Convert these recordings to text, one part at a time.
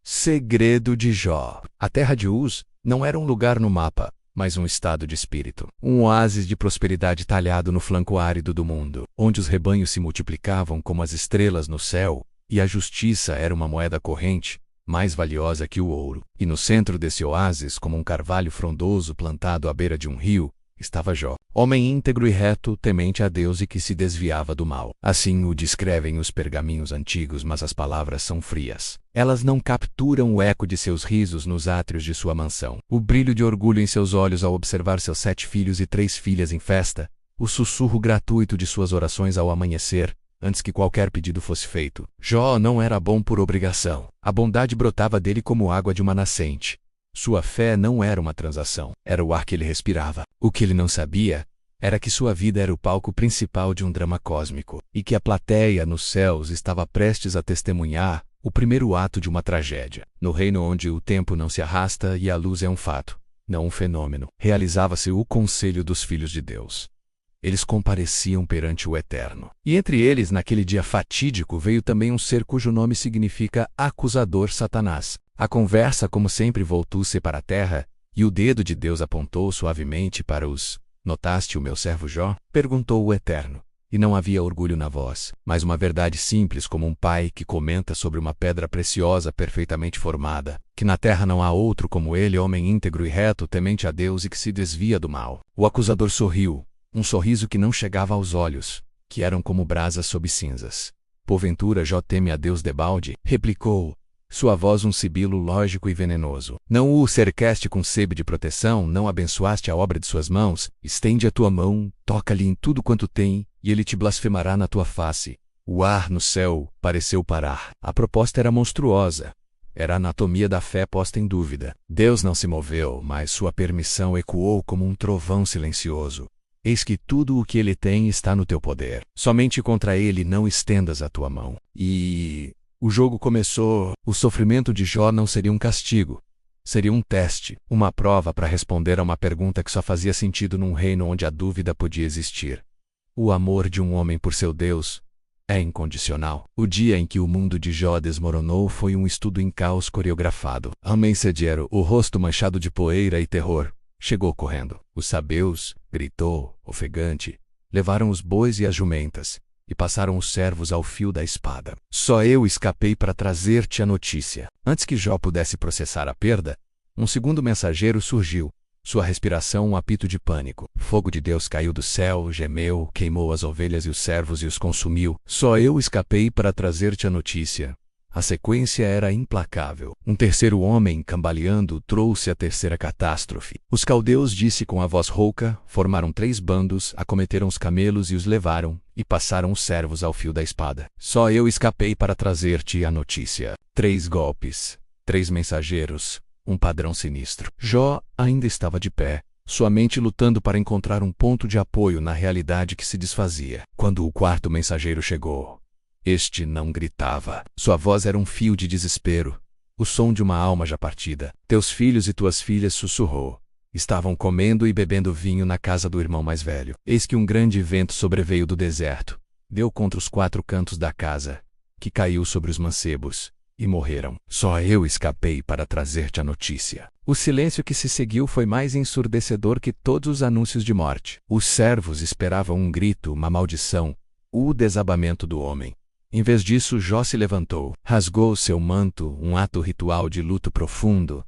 Segredo de Jó. A terra de Uz não era um lugar no mapa, mas um estado de espírito. Um oásis de prosperidade talhado no flanco árido do mundo, onde os rebanhos se multiplicavam como as estrelas no céu, e a justiça era uma moeda corrente, mais valiosa que o ouro. E no centro desse oásis, como um carvalho frondoso plantado à beira de um rio, estava Jó, homem íntegro e reto, temente a Deus e que se desviava do mal. Assim o descrevem os pergaminhos antigos, mas as palavras são frias. Elas não capturam o eco de seus risos nos átrios de sua mansão, o brilho de orgulho em seus olhos ao observar seus 7 filhos e 3 filhas em festa, o sussurro gratuito de suas orações ao amanhecer, antes que qualquer pedido fosse feito. Jó não era bom por obrigação. A bondade brotava dele como água de uma nascente. Sua fé não era uma transação, era o ar que ele respirava. O que ele não sabia era que sua vida era o palco principal de um drama cósmico, e que a plateia nos céus estava prestes a testemunhar o primeiro ato de uma tragédia. No reino onde o tempo não se arrasta e a luz é um fato, não um fenômeno, realizava-se o conselho dos filhos de Deus. Eles compareciam perante o Eterno. E entre eles, naquele dia fatídico, veio também um ser cujo nome significa acusador, Satanás. A conversa, como sempre, voltou-se para a terra, e o dedo de Deus apontou suavemente para os... Notaste o meu servo Jó? Perguntou o Eterno. E não havia orgulho na voz, mas uma verdade simples como um pai que comenta sobre uma pedra preciosa perfeitamente formada, que na terra não há outro como ele, homem íntegro e reto, temente a Deus e que se desvia do mal. O acusador sorriu, um sorriso que não chegava aos olhos, que eram como brasas sob cinzas. Porventura Jó teme a Deus debalde? Replicou, sua voz um sibilo lógico e venenoso. Não o cercaste com sebe de proteção, não abençoaste a obra de suas mãos? Estende a tua mão, toca-lhe em tudo quanto tem, e ele te blasfemará na tua face. O ar no céu pareceu parar. A proposta era monstruosa. Era a anatomia da fé posta em dúvida. Deus não se moveu, mas sua permissão ecoou como um trovão silencioso. Eis que tudo o que ele tem está no teu poder. Somente contra ele não estendas a tua mão. E... o jogo começou. O sofrimento de Jó não seria um castigo. Seria um teste, uma prova para responder a uma pergunta que só fazia sentido num reino onde a dúvida podia existir. O amor de um homem por seu Deus é incondicional. O dia em que o mundo de Jó desmoronou foi um estudo em caos coreografado. Amencediero, o rosto manchado de poeira e terror, chegou correndo. Os sabeus, gritou, ofegante, levaram os bois e as jumentas, e passaram os servos ao fio da espada. Só eu escapei para trazer-te a notícia. Antes que Jó pudesse processar a perda, um segundo mensageiro surgiu, sua respiração um apito de pânico. Fogo de Deus caiu do céu, gemeu, queimou as ovelhas e os servos e os consumiu. Só eu escapei para trazer-te a notícia. A sequência era implacável. Um terceiro homem, cambaleando, trouxe a terceira catástrofe. Os caldeus, disse com a voz rouca, formaram 3 bandos, acometeram os camelos e os levaram, e passaram os servos ao fio da espada. Só eu escapei para trazer-te a notícia. 3 golpes, 3 mensageiros, um padrão sinistro. Jó ainda estava de pé, sua mente lutando para encontrar um ponto de apoio na realidade que se desfazia. Quando o 4º mensageiro chegou, este não gritava. Sua voz era um fio de desespero, o som de uma alma já partida. Teus filhos e tuas filhas, sussurrou. Estavam comendo e bebendo vinho na casa do irmão mais velho. Eis que um grande vento sobreveio do deserto, deu contra os 4 cantos da casa, que caiu sobre os mancebos, e morreram. Só eu escapei para trazer-te a notícia. O silêncio que se seguiu foi mais ensurdecedor que todos os anúncios de morte. Os servos esperavam um grito, uma maldição, o desabamento do homem. Em vez disso, Jó se levantou, rasgou seu manto, um ato ritual de luto profundo,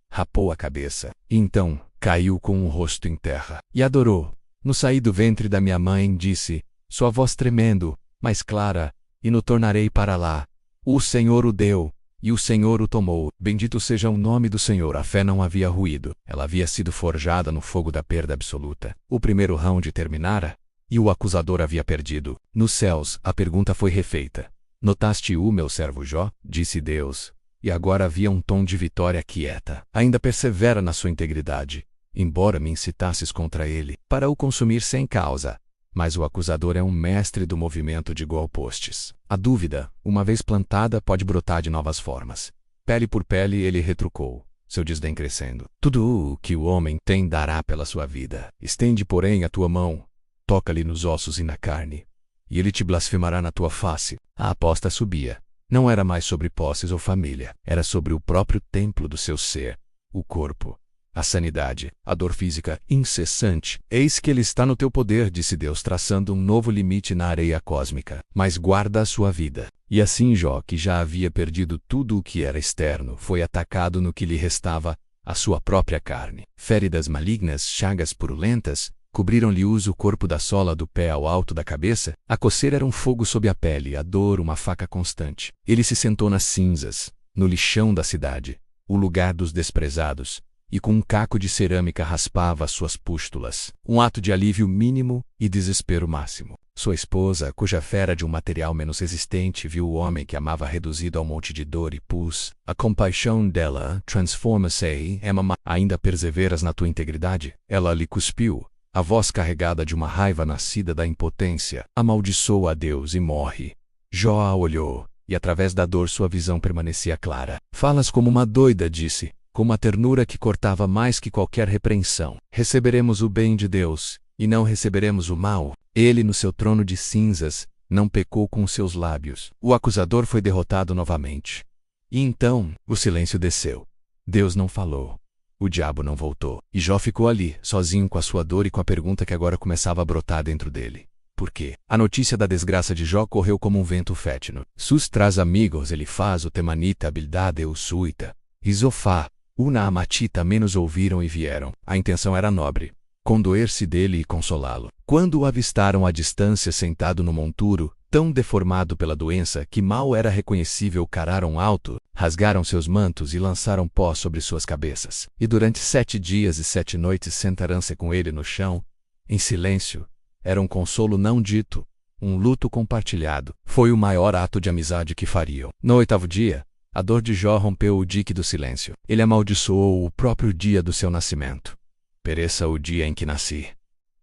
rapou a cabeça, e então caiu com o rosto em terra, e adorou. No saí do ventre da minha mãe, disse, sua voz tremendo, mas clara, e no tornarei para lá. O Senhor o deu, e o Senhor o tomou. Bendito seja o nome do Senhor. A fé não havia ruído, ela havia sido forjada no fogo da perda absoluta. O primeiro round terminara, e o acusador havia perdido. Nos céus, a pergunta foi refeita. Notaste o meu servo Jó? Disse Deus. E agora havia um tom de vitória quieta. Ainda persevera na sua integridade, embora me incitasses contra ele, para o consumir sem causa. Mas o acusador é um mestre do movimento de goalposts. A dúvida, uma vez plantada, pode brotar de novas formas. Pele por pele, ele retrucou, seu desdém crescendo. Tudo o que o homem tem dará pela sua vida. Estende, porém, a tua mão, toca-lhe nos ossos e na carne, e ele te blasfemará na tua face. A aposta subia. não era mais sobre posses ou família, era sobre o próprio templo do seu ser, o corpo. A sanidade, a dor física incessante. Eis que ele está no teu poder, disse Deus, traçando um novo limite na areia cósmica. Mas guarda a sua vida. E assim Jó, que já havia perdido tudo o que era externo, foi atacado no que lhe restava, a sua própria carne. Feridas malignas, chagas purulentas, cobriram-lhe o corpo da sola do pé ao alto da cabeça. A coceira era um fogo sob a pele, a dor uma faca constante. Ele se sentou nas cinzas, no lixão da cidade, o lugar dos desprezados, e com um caco de cerâmica raspava as suas pústulas. Um ato de alívio mínimo e desespero máximo. Sua esposa, cuja fé era de um material menos resistente, viu o homem que amava reduzido ao monte de dor e pus. A compaixão dela transforma-se em ainda perseveras na tua integridade? Ela lhe cuspiu, a voz carregada de uma raiva nascida da impotência. Amaldiçoa a Deus e morre. Jó a olhou, e através da dor sua visão permanecia clara. Falas como uma doida, disse, com uma ternura que cortava mais que qualquer repreensão. Receberemos o bem de Deus, e não receberemos o mal. Ele, no seu trono de cinzas, não pecou com seus lábios. O acusador foi derrotado novamente. E então, o silêncio desceu. Deus não falou. O diabo não voltou. E Jó ficou ali, sozinho com a sua dor e com a pergunta que agora começava a brotar dentro dele. Por quê? A notícia da desgraça de Jó correu como um vento fétino. Sus traz amigos, ele faz o temanita, Bildade o suita. E Zofá, Una amatita menos ouviram e vieram. A intenção era nobre. Condoer-se dele e consolá-lo. Quando o avistaram à distância sentado no monturo, tão deformado pela doença que mal era reconhecível, cararam alto, rasgaram seus mantos e lançaram pó sobre suas cabeças. E durante 7 dias e 7 noites sentaram-se com ele no chão, em silêncio. Era um consolo não dito, um luto compartilhado. Foi o maior ato de amizade que fariam. No 8º dia, a dor de Jó rompeu o dique do silêncio. Ele amaldiçoou o próprio dia do seu nascimento. Pereça o dia em que nasci.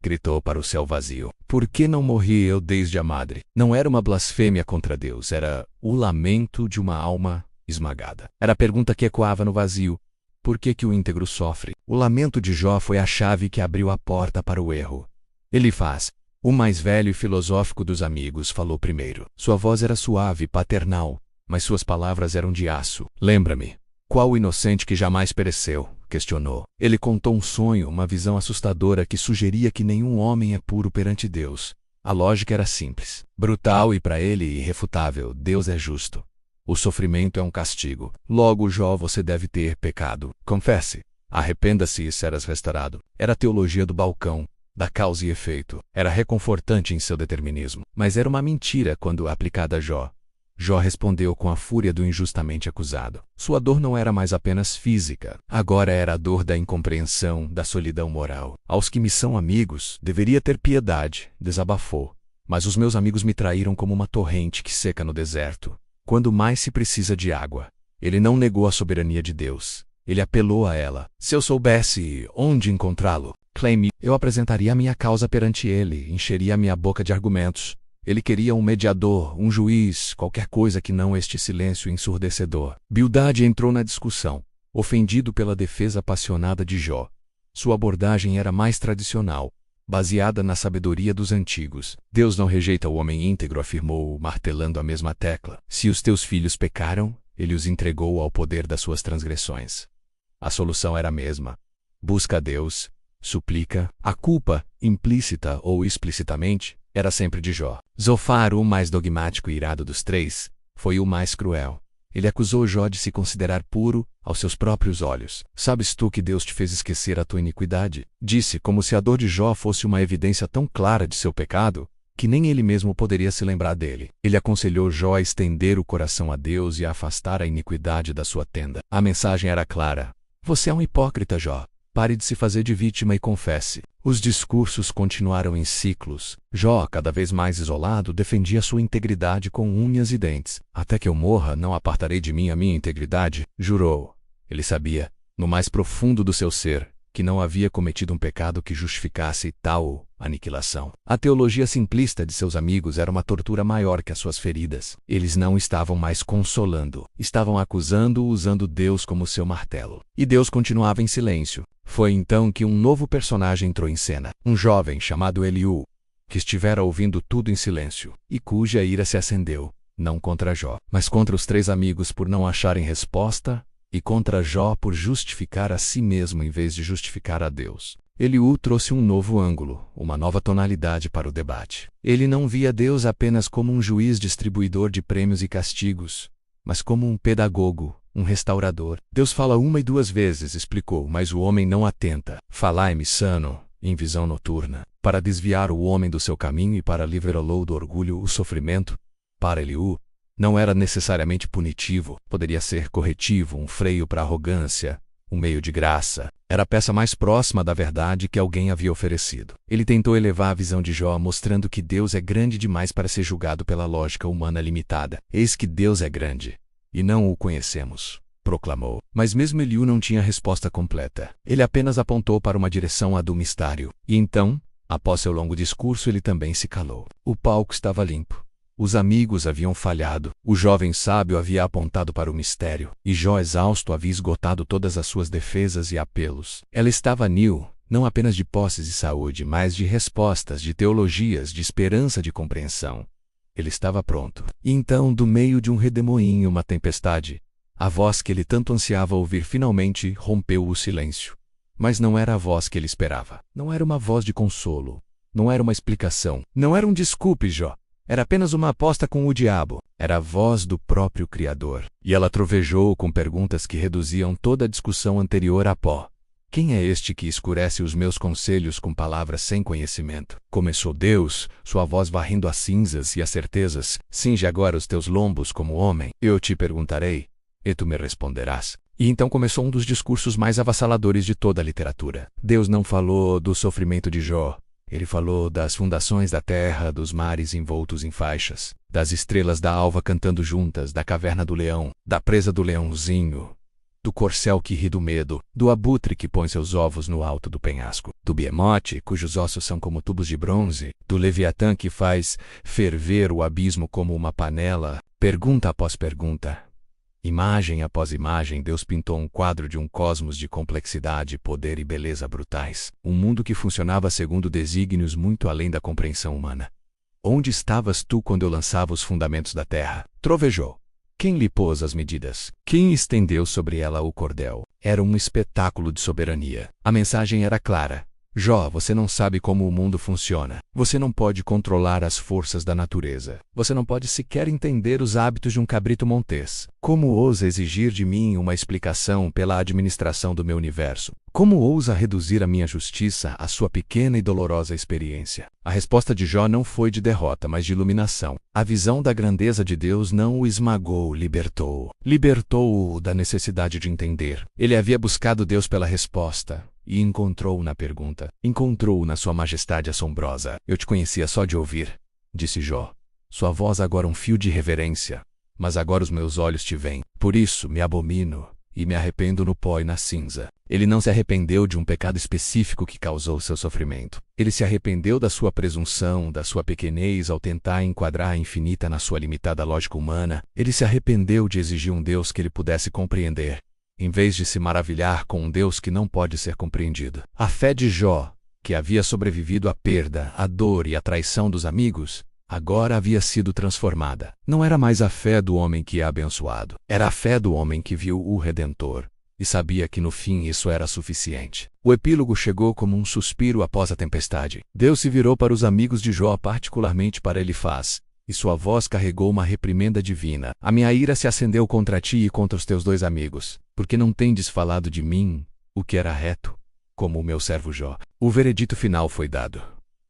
Gritou para o céu vazio. Por que não morri eu desde a madre? Não era uma blasfêmia contra Deus, era o lamento de uma alma esmagada. Era a pergunta que ecoava no vazio. Por que o íntegro sofre? O lamento de Jó foi a chave que abriu a porta para o erro. Elifaz, o mais velho e filosófico dos amigos, falou primeiro. Sua voz era suave e paternal, mas suas palavras eram de aço. Lembra-me. Qual o inocente que jamais pereceu? Questionou. Ele contou um sonho, uma visão assustadora que sugeria que nenhum homem é puro perante Deus. A lógica era simples, brutal e para ele irrefutável. Deus é justo. O sofrimento é um castigo. Logo, Jó, você deve ter pecado. Confesse. Arrependa-se e serás restaurado. Era a teologia do balcão, da causa e efeito. Era reconfortante em seu determinismo. Mas era uma mentira quando aplicada a Jó. Jó respondeu com a fúria do injustamente acusado. Sua dor não era mais apenas física. Agora era a dor da incompreensão, da solidão moral. Aos que me são amigos, deveria ter piedade, desabafou. Mas os meus amigos me traíram como uma torrente que seca no deserto. Quando mais se precisa de água. Ele não negou a soberania de Deus. Ele apelou a ela. Se eu soubesse onde encontrá-lo, clame, eu apresentaria a minha causa perante ele, encheria a minha boca de argumentos. Ele queria um mediador, um juiz, qualquer coisa que não este silêncio ensurdecedor. Bildade entrou na discussão, ofendido pela defesa apaixonada de Jó. Sua abordagem era mais tradicional, baseada na sabedoria dos antigos. Deus não rejeita o homem íntegro, afirmou, martelando a mesma tecla. Se os teus filhos pecaram, ele os entregou ao poder das suas transgressões. A solução era a mesma. Busca a Deus, suplica. A culpa, implícita ou explicitamente, era sempre de Jó. Zofar, o mais dogmático e irado dos três, foi o mais cruel. Ele acusou Jó de se considerar puro aos seus próprios olhos. Sabes tu que Deus te fez esquecer a tua iniquidade? Disse, como se a dor de Jó fosse uma evidência tão clara de seu pecado, que nem ele mesmo poderia se lembrar dele. Ele aconselhou Jó a estender o coração a Deus e a afastar a iniquidade da sua tenda. A mensagem era clara. Você é um hipócrita, Jó. Pare de se fazer de vítima e confesse. Os discursos continuaram em ciclos. Jó, cada vez mais isolado, defendia sua integridade com unhas e dentes. Até que eu morra, não apartarei de mim a minha integridade, jurou. Ele sabia, no mais profundo do seu ser, que não havia cometido um pecado que justificasse tal aniquilação. A teologia simplista de seus amigos era uma tortura maior que as suas feridas. Eles não estavam mais consolando, estavam acusando-o usando Deus como seu martelo. E Deus continuava em silêncio. Foi então que um novo personagem entrou em cena, um jovem chamado Eliú, que estivera ouvindo tudo em silêncio, e cuja ira se acendeu, não contra Jó, mas contra os 3 amigos por não acharem resposta, e contra Jó por justificar a si mesmo em vez de justificar a Deus. Eliú trouxe um novo ângulo, uma nova tonalidade para o debate. Ele não via Deus apenas como um juiz distribuidor de prêmios e castigos, mas como um pedagogo, um restaurador. Deus fala 1 e 2 vezes, explicou, mas o homem não atenta. Falai-me sano, em visão noturna, para desviar o homem do seu caminho e para livrá-lo do orgulho, o sofrimento. Para Eliú, não era necessariamente punitivo, poderia ser corretivo, um freio para a arrogância, um meio de graça. Era a peça mais próxima da verdade que alguém havia oferecido. Ele tentou elevar a visão de Jó, mostrando que Deus é grande demais para ser julgado pela lógica humana limitada. Eis que Deus é grande, e não o conhecemos, proclamou. Mas mesmo Eliú não tinha resposta completa. Ele apenas apontou para uma direção, a do mistério. E então, após seu longo discurso, ele também se calou. O palco estava limpo. Os amigos haviam falhado. O jovem sábio havia apontado para o mistério, e Jó, exausto, havia esgotado todas as suas defesas e apelos. Ela estava nil, não apenas de posses e saúde, mas de respostas, de teologias, de esperança, de compreensão. Ele estava pronto. E então, do meio de um redemoinho, uma tempestade, a voz que ele tanto ansiava ouvir finalmente rompeu o silêncio. Mas não era a voz que ele esperava. Não era uma voz de consolo. Não era uma explicação. Não era um desculpe, Jó. Era apenas uma aposta com o diabo. Era a voz do próprio Criador. E ela trovejou com perguntas que reduziam toda a discussão anterior a pó. Quem é este que escurece os meus conselhos com palavras sem conhecimento? Começou Deus, sua voz varrendo as cinzas e as certezas. Cinge agora os teus lombos como homem. Eu te perguntarei, e tu me responderás. E então começou um dos discursos mais avassaladores de toda a literatura. Deus não falou do sofrimento de Jó. Ele falou das fundações da terra, dos mares envoltos em faixas, das estrelas da alva cantando juntas, da caverna do leão, da presa do leãozinho, do corcel que ri do medo, do abutre que põe seus ovos no alto do penhasco, do behemote, cujos ossos são como tubos de bronze, do leviatã que faz ferver o abismo como uma panela. Pergunta após pergunta, imagem após imagem, Deus pintou um quadro de um cosmos de complexidade, poder e beleza brutais. Um mundo que funcionava segundo desígnios muito além da compreensão humana. Onde estavas tu quando eu lançava os fundamentos da terra? Trovejou. Quem lhe pôs as medidas? Quem estendeu sobre ela o cordel? Era um espetáculo de soberania. A mensagem era clara. Jó, você não sabe como o mundo funciona. Você não pode controlar as forças da natureza. Você não pode sequer entender os hábitos de um cabrito montês. Como ousa exigir de mim uma explicação pela administração do meu universo? Como ousa reduzir a minha justiça à sua pequena e dolorosa experiência? A resposta de Jó não foi de derrota, mas de iluminação. A visão da grandeza de Deus não o esmagou, libertou-o. Libertou-o da necessidade de entender. Ele havia buscado Deus pela resposta. E encontrou-o na pergunta. Encontrou-o na sua majestade assombrosa. Eu te conhecia só de ouvir, disse Jó. Sua voz agora um fio de reverência. Mas agora os meus olhos te veem. Por isso me abomino e me arrependo no pó e na cinza. Ele não se arrependeu de um pecado específico que causou seu sofrimento. Ele se arrependeu da sua presunção, da sua pequenez ao tentar enquadrar a infinita na sua limitada lógica humana. Ele se arrependeu de exigir um Deus que ele pudesse compreender, em vez de se maravilhar com um Deus que não pode ser compreendido. A fé de Jó, que havia sobrevivido à perda, à dor e à traição dos amigos, agora havia sido transformada. Não era mais a fé do homem que é abençoado. Era a fé do homem que viu o Redentor e sabia que no fim isso era suficiente. O epílogo chegou como um suspiro após a tempestade. Deus se virou para os amigos de Jó, particularmente para Elifaz, e sua voz carregou uma reprimenda divina. A minha ira se acendeu contra ti e contra os teus 2 amigos, porque não tendes falado de mim o que era reto, como o meu servo Jó. O veredito final foi dado.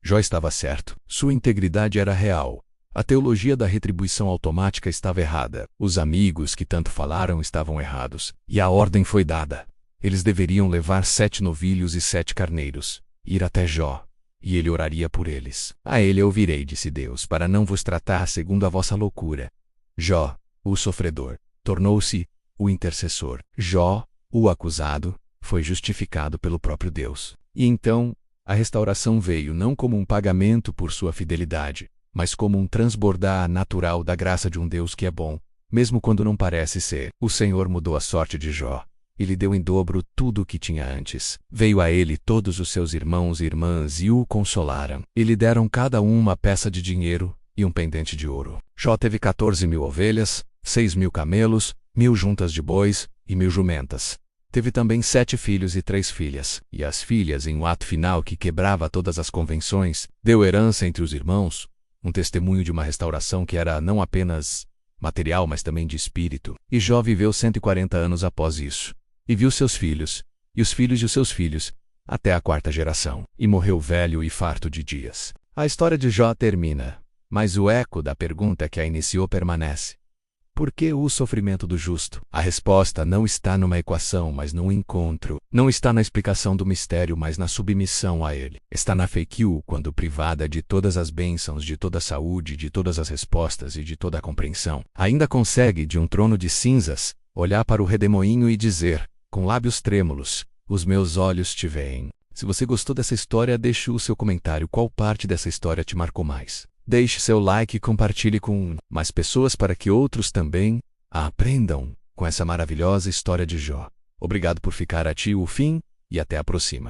Jó estava certo. Sua integridade era real. A teologia da retribuição automática estava errada. Os amigos que tanto falaram estavam errados. E a ordem foi dada. Eles deveriam levar 7 novilhos e 7 carneiros, ir até Jó, e ele oraria por eles. A ele ouvirei, disse Deus, para não vos tratar segundo a vossa loucura. Jó, o sofredor, tornou-se o intercessor. Jó, o acusado, foi justificado pelo próprio Deus. E então, a restauração veio não como um pagamento por sua fidelidade, mas como um transbordar natural da graça de um Deus que é bom, mesmo quando não parece ser. O Senhor mudou a sorte de Jó. E lhe deu em dobro tudo o que tinha antes. Veio a ele todos os seus irmãos e irmãs e o consolaram. E lhe deram cada um uma peça de dinheiro, e um pendente de ouro. Jó teve 14.000 ovelhas, 6.000 camelos, 1.000 juntas de bois e 1.000 jumentas. Teve também 7 filhos e 3 filhas, e as filhas, em um ato final que quebrava todas as convenções, deu herança entre os irmãos, um testemunho de uma restauração que era não apenas material, mas também de espírito. E Jó viveu 140 anos após isso, e viu seus filhos, e os filhos de seus filhos, até a 4ª geração, e morreu velho e farto de dias. A história de Jó termina, mas o eco da pergunta que a iniciou permanece. Por que o sofrimento do justo? A resposta não está numa equação, mas num encontro. Não está na explicação do mistério, mas na submissão a ele. Está na feikiu, quando privada de todas as bênçãos, de toda a saúde, de todas as respostas e de toda a compreensão, ainda consegue, de um trono de cinzas, olhar para o redemoinho e dizer, com lábios trêmulos, os meus olhos te veem. Se você gostou dessa história, deixe o seu comentário. Qual parte dessa história te marcou mais? Deixe seu like e compartilhe com mais pessoas para que outros também aprendam com essa maravilhosa história de Jó. Obrigado por ficar até o fim e até a próxima.